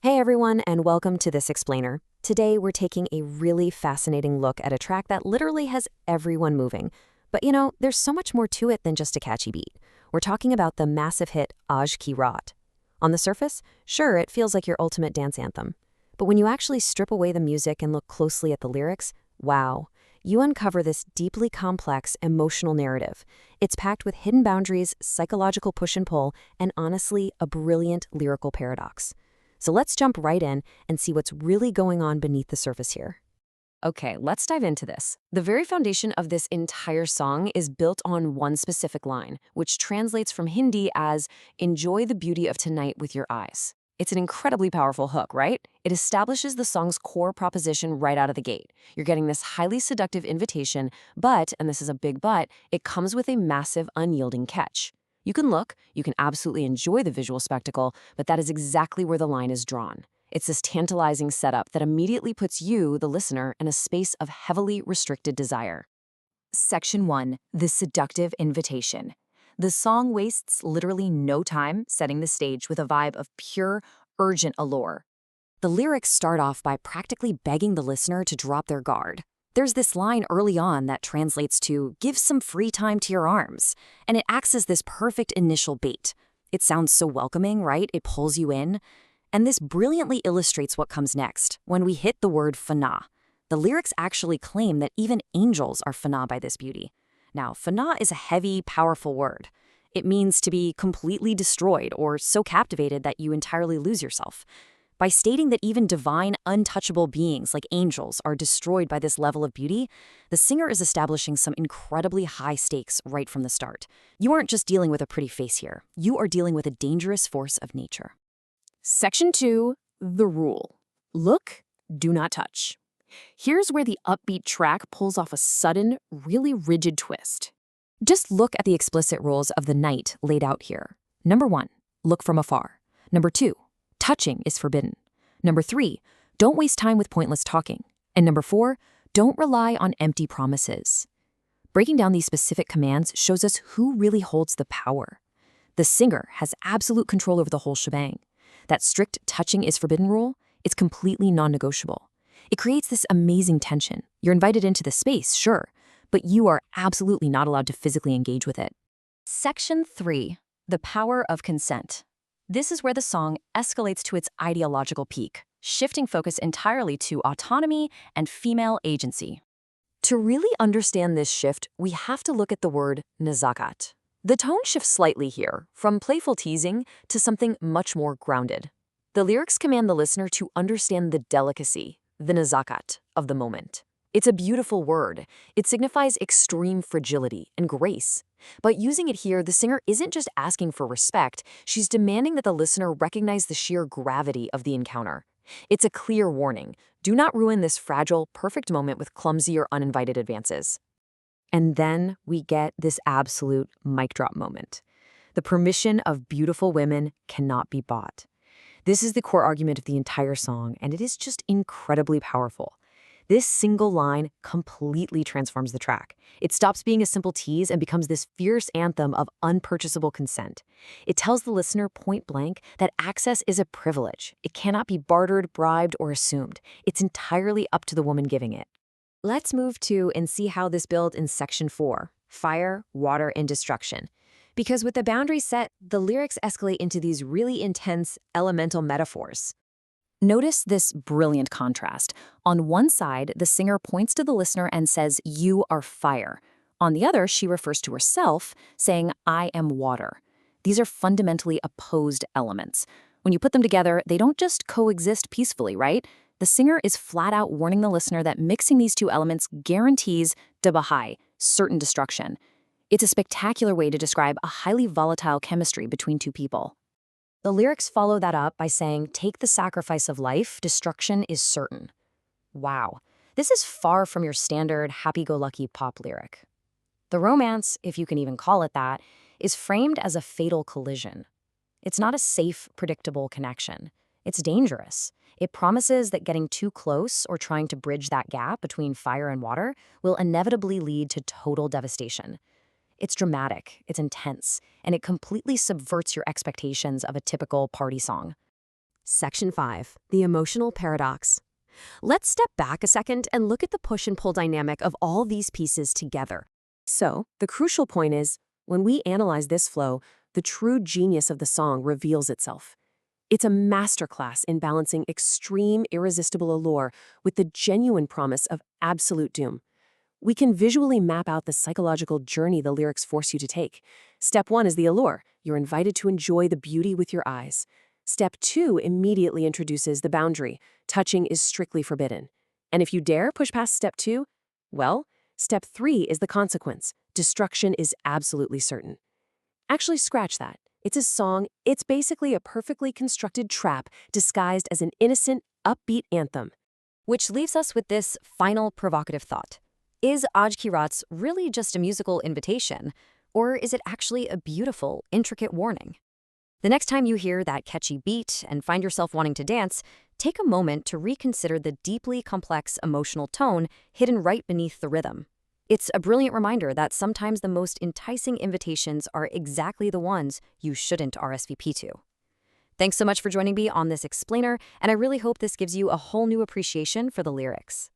Hey everyone, and welcome to This Explainer. Today we're taking a really fascinating look at a track that literally has everyone moving. But there's so much more to it than just a catchy beat. We're talking about the massive hit Aaj Ki Raat. On the surface, sure, it feels like your ultimate dance anthem. But when you actually strip away the music and look closely at the lyrics, wow, you uncover this deeply complex emotional narrative. It's packed with hidden boundaries, psychological push and pull, and honestly, a brilliant lyrical paradox. So let's jump right in and see what's really going on beneath the surface here. Okay, let's dive into this. The very foundation of this entire song is built on one specific line, which translates from Hindi as, "Enjoy the beauty of tonight with your eyes." It's an incredibly powerful hook, right? It establishes the song's core proposition right out of the gate. You're getting this highly seductive invitation, but, and this is a big but, it comes with a massive, unyielding catch. You can absolutely enjoy the visual spectacle, but that is exactly where the line is drawn. It's this tantalizing setup that immediately puts you, the listener, in a space of heavily restricted desire. Section 1. The Seductive Invitation. The song wastes literally no time setting the stage with a vibe of pure, urgent allure. The lyrics start off by practically begging the listener to drop their guard. There's this line early on that translates to, "Give some free time to your arms," and it acts as this perfect initial bait. It sounds so welcoming, right? It pulls you in. And this brilliantly illustrates what comes next, when we hit the word fana. The lyrics actually claim that even angels are fana by this beauty. Now, fana is a heavy, powerful word. It means to be completely destroyed or so captivated that you entirely lose yourself. By stating that even divine, untouchable beings like angels are destroyed by this level of beauty, the singer is establishing some incredibly high stakes right from the start. You aren't just dealing with a pretty face here. You are dealing with a dangerous force of nature. Section 2. The Rule. Look, do not touch. Here's where the upbeat track pulls off a sudden, really rigid twist. Just look at the explicit rules of the night laid out here. Number 1, look from afar. Number 2, touching is forbidden. Number 3, don't waste time with pointless talking. And number 4, don't rely on empty promises. Breaking down these specific commands shows us who really holds the power. The singer has absolute control over the whole shebang. That strict touching is forbidden rule, it's completely non-negotiable. It creates this amazing tension. You're invited into the space, sure, but you are absolutely not allowed to physically engage with it. Section 3. The Power of Consent. This is where the song escalates to its ideological peak, shifting focus entirely to autonomy and female agency. To really understand this shift, we have to look at the word nazakat. The tone shifts slightly here, from playful teasing to something much more grounded. The lyrics command the listener to understand the delicacy, the nazakat, of the moment. It's a beautiful word. It signifies extreme fragility and grace. But using it here, the singer isn't just asking for respect, she's demanding that the listener recognize the sheer gravity of the encounter. It's a clear warning. Do not ruin this fragile, perfect moment with clumsy or uninvited advances. And then we get this absolute mic drop moment. The permission of beautiful women cannot be bought. This is the core argument of the entire song, and it is just incredibly powerful. This single line completely transforms the track. It stops being a simple tease and becomes this fierce anthem of unpurchasable consent. It tells the listener point blank that access is a privilege. It cannot be bartered, bribed, or assumed. It's entirely up to the woman giving it. Let's move to and see how this builds in Section 4, Fire, Water, and Destruction. Because with the boundaries set, the lyrics escalate into these really intense, elemental metaphors. Notice this brilliant contrast. On one side, the singer points to the listener and says, "You are fire." On the other, she refers to herself, saying, "I am water." These are fundamentally opposed elements. When you put them together, they don't just coexist peacefully, right? The singer is flat out warning the listener that mixing these two elements guarantees dabahai, certain destruction. It's a spectacular way to describe a highly volatile chemistry between two people. The lyrics follow that up by saying, "Take the sacrifice of life, destruction is certain." Wow, this is far from your standard happy-go-lucky pop lyric. The romance, if you can even call it that, is framed as a fatal collision. It's not a safe, predictable connection. It's dangerous. It promises that getting too close or trying to bridge that gap between fire and water will inevitably lead to total devastation. It's dramatic, it's intense, and it completely subverts your expectations of a typical party song. Section 5. The Emotional Paradox. Let's step back a second and look at the push and pull dynamic of all these pieces together. So, the crucial point is, when we analyze this flow, the true genius of the song reveals itself. It's a masterclass in balancing extreme, irresistible allure with the genuine promise of absolute doom. We can visually map out the psychological journey the lyrics force you to take. Step 1 is the allure. You're invited to enjoy the beauty with your eyes. Step 2 immediately introduces the boundary. Touching is strictly forbidden. And if you dare push past Step 2, well, Step 3 is the consequence. Destruction is absolutely certain. Actually, scratch that. It's a song. It's basically a perfectly constructed trap disguised as an innocent, upbeat anthem. Which leaves us with this final provocative thought. Is Aaj Ki Raat really just a musical invitation, or is it actually a beautiful, intricate warning? The next time you hear that catchy beat and find yourself wanting to dance, take a moment to reconsider the deeply complex emotional tone hidden right beneath the rhythm. It's a brilliant reminder that sometimes the most enticing invitations are exactly the ones you shouldn't RSVP to. Thanks so much for joining me on this explainer, and I really hope this gives you a whole new appreciation for the lyrics.